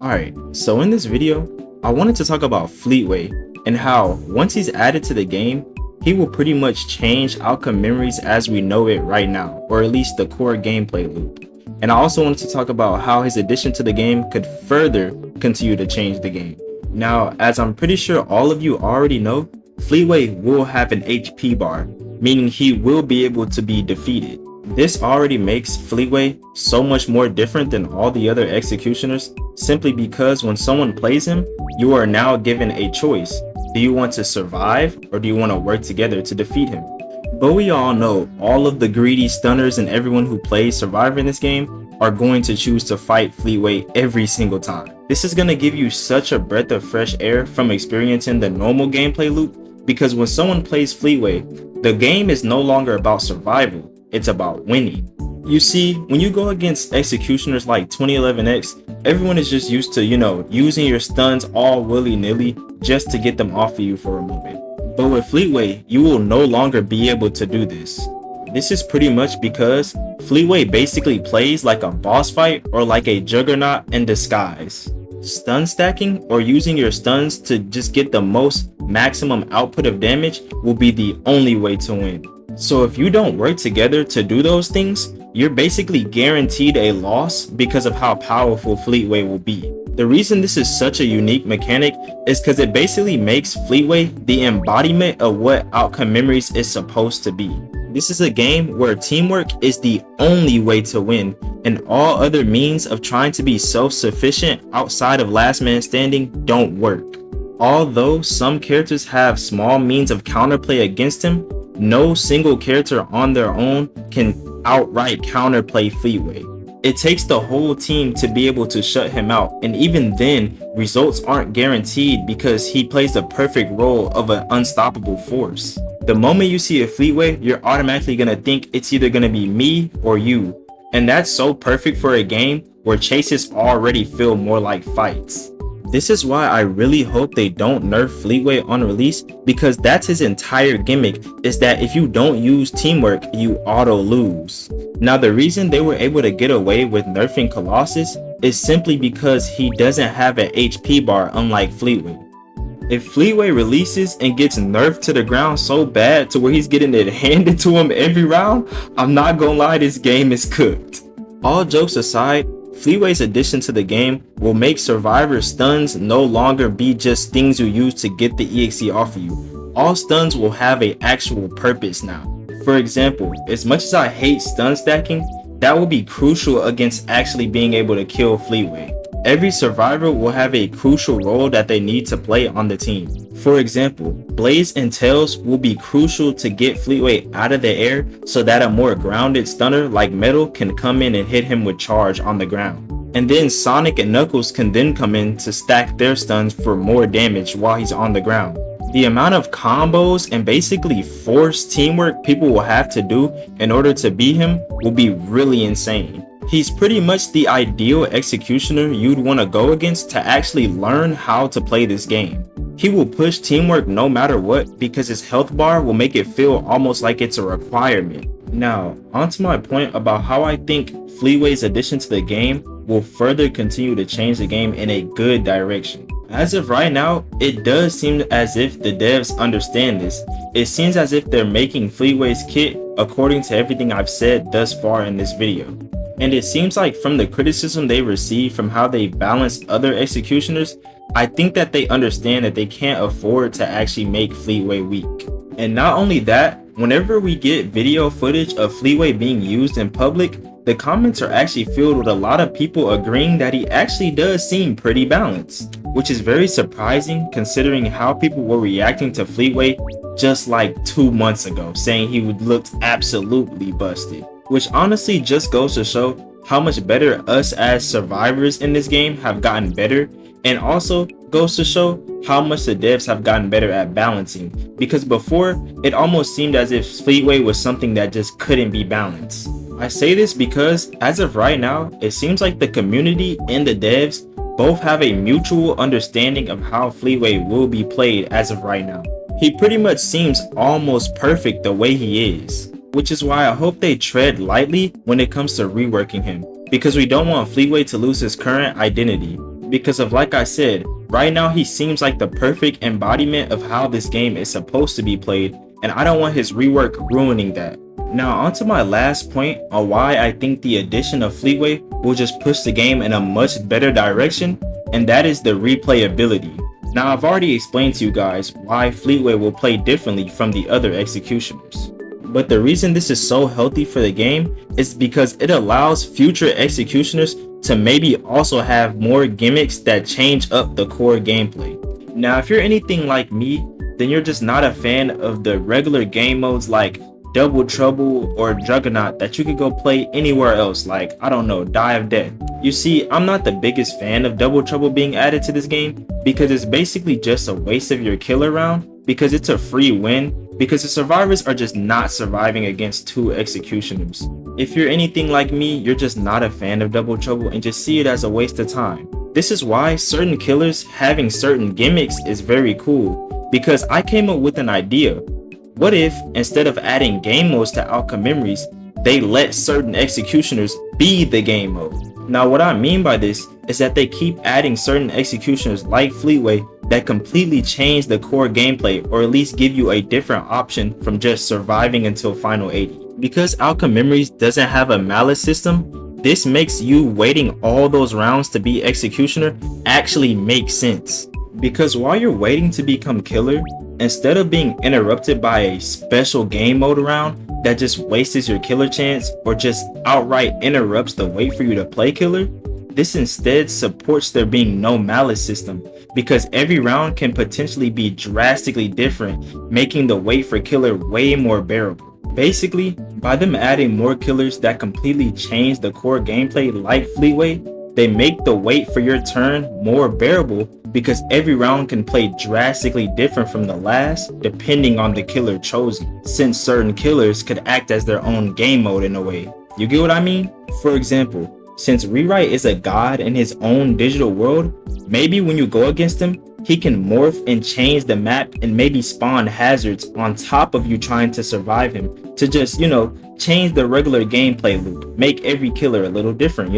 Alright, so in this video, I wanted to talk about Fleetway and how once he's added to the game, he will pretty much change outcome memories as we know it right now, or at least the core gameplay loop. And I also wanted to talk about how his addition to the game could further continue to change the game. Now, as I'm pretty sure all of you already know, Fleetway will have an HP bar, meaning he will be able to be defeated. This already makes Fleetway so much more different than all the other executioners, simply because when someone plays him, you are now given a choice. Do you want to survive or do you want to work together to defeat him? But we all know all of the greedy stunners and everyone who plays Survivor in this game are going to choose to fight Fleetway every single time. This is going to give you such a breath of fresh air from experiencing the normal gameplay loop, because when someone plays Fleetway, the game is no longer about survival, it's about winning. You see, when you go against executioners like 2011X, everyone is just used to, using your stuns all willy-nilly just to get them off of you for a moment. But with Fleetway, you will no longer be able to do this. This is pretty much because Fleetway basically plays like a boss fight or like a juggernaut in disguise. Stun stacking or using your stuns to just get the most maximum output of damage will be the only way to win. So if you don't work together to do those things, you're basically guaranteed a loss because of how powerful Fleetway will be. The reason this is such a unique mechanic is because it basically makes Fleetway the embodiment of what outcome memories is supposed to be. This is a game where teamwork is the only way to win, and all other means of trying to be self-sufficient outside of last man standing don't work. Although some characters have small means of counterplay against him, no single character on their own can outright counterplay Fleetway. It takes the whole team to be able to shut him out, and even then, results aren't guaranteed because he plays the perfect role of an unstoppable force. The moment you see a Fleetway, you're automatically gonna think it's either gonna be me or you, and that's so perfect for a game where chases already feel more like fights. This is why I really hope they don't nerf Fleetway on release, because that's his entire gimmick, is that if you don't use teamwork, you auto lose. Now the reason they were able to get away with nerfing Colossus is simply because he doesn't have an HP bar unlike Fleetway. If Fleetway releases and gets nerfed to the ground so bad to where he's getting it handed to him every round, I'm not gonna lie, this game is cooked. All jokes aside, Fleetway's addition to the game will make Survivor stuns no longer be just things you use to get the EXE off of you. All stuns will have an actual purpose now. For example, as much as I hate stun stacking, that will be crucial against actually being able to kill Fleetway. Every survivor will have a crucial role that they need to play on the team. For example, Blaze and Tails will be crucial to get Fleetway out of the air so that a more grounded stunner like Metal can come in and hit him with charge on the ground. And then Sonic and Knuckles can then come in to stack their stuns for more damage while he's on the ground. The amount of combos and basically forced teamwork people will have to do in order to beat him will be really insane. He's pretty much the ideal executioner you'd want to go against to actually learn how to play this game. He will push teamwork no matter what because his health bar will make it feel almost like it's a requirement. Now, onto my point about how I think Fleetway's addition to the game will further continue to change the game in a good direction. As of right now, it does seem as if the devs understand this. It seems as if they're making Fleetway's kit according to everything I've said thus far in this video. And it seems like from the criticism they receive from how they balance other executioners, I think that they understand that they can't afford to actually make Fleetway weak. And not only that, whenever we get video footage of Fleetway being used in public, the comments are actually filled with a lot of people agreeing that he actually does seem pretty balanced, which is very surprising considering how people were reacting to Fleetway just like 2 months ago, saying he looked absolutely busted. Which honestly just goes to show how much better us as survivors in this game have gotten better, and also goes to show how much the devs have gotten better at balancing, because before it almost seemed as if Fleetway was something that just couldn't be balanced. I say this because as of right now, it seems like the community and the devs both have a mutual understanding of how Fleetway will be played as of right now. He pretty much seems almost perfect the way he is, which is why I hope they tread lightly when it comes to reworking him, because we don't want Fleetway to lose his current identity. because of, like I said, right now he seems like the perfect embodiment of how this game is supposed to be played, and I don't want his rework ruining that. Now onto my last point on why I think the addition of Fleetway will just push the game in a much better direction, and that is the replayability. Now I've already explained to you guys why Fleetway will play differently from the other executioners. But the reason this is so healthy for the game is because it allows future executioners to maybe also have more gimmicks that change up the core gameplay. Now if you're anything like me, then you're just not a fan of the regular game modes like Double Trouble or Juggernaut that you could go play anywhere else, like, I don't know, Die of Death. You see, I'm not the biggest fan of Double Trouble being added to this game because it's basically just a waste of your killer round, because it's a free win, because the survivors are just not surviving against two executioners. If you're anything like me, you're just not a fan of Double Trouble and just see it as a waste of time. This is why certain killers having certain gimmicks is very cool, because I came up with an idea. What if, instead of adding game modes to outcome memories, they let certain executioners be the game mode? Now what I mean by this is that they keep adding certain executioners like Fleetway that completely change the core gameplay, or at least give you a different option from just surviving until final 80. Because outcome memories doesn't have a malice system, this makes you waiting all those rounds to be executioner actually make sense. Because while you're waiting to become killer, instead of being interrupted by a special game mode round that just wastes your killer chance or just outright interrupts the wait for you to play killer, this instead supports there being no malice system, because every round can potentially be drastically different, making the wait for killer way more bearable. Basically, by them adding more killers that completely change the core gameplay like Fleetway, they make the wait for your turn more bearable, because every round can play drastically different from the last depending on the killer chosen, since certain killers could act as their own game mode in a way. You get what I mean? For example, since Rewrite is a god in his own digital world, maybe when you go against him, he can morph and change the map and maybe spawn hazards on top of you trying to survive him to just, change the regular gameplay loop, make every killer a little different,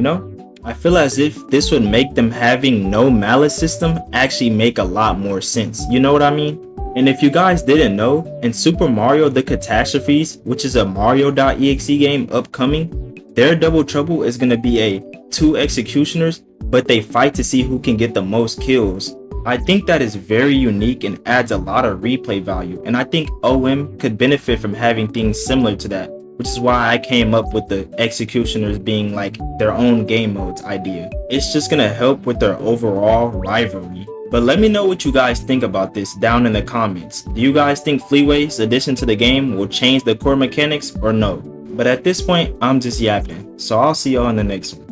I feel as if this would make them having no malice system actually make a lot more sense, you know what I mean? And if you guys didn't know, in Super Mario The Catastrophes, which is a Mario.exe game upcoming, their Double Trouble is going to be a 2 executioners, but they fight to see who can get the most kills. I think that is very unique and adds a lot of replay value, and I think OM could benefit from having things similar to that, which is why I came up with the executioners being like their own game modes idea. It's just gonna help with their overall rivalry. But let me know what you guys think about this down in the comments. Do you guys think Fleetway's addition to the game will change the core mechanics or no? But at this point, I'm just yapping, so I'll see y'all in the next one.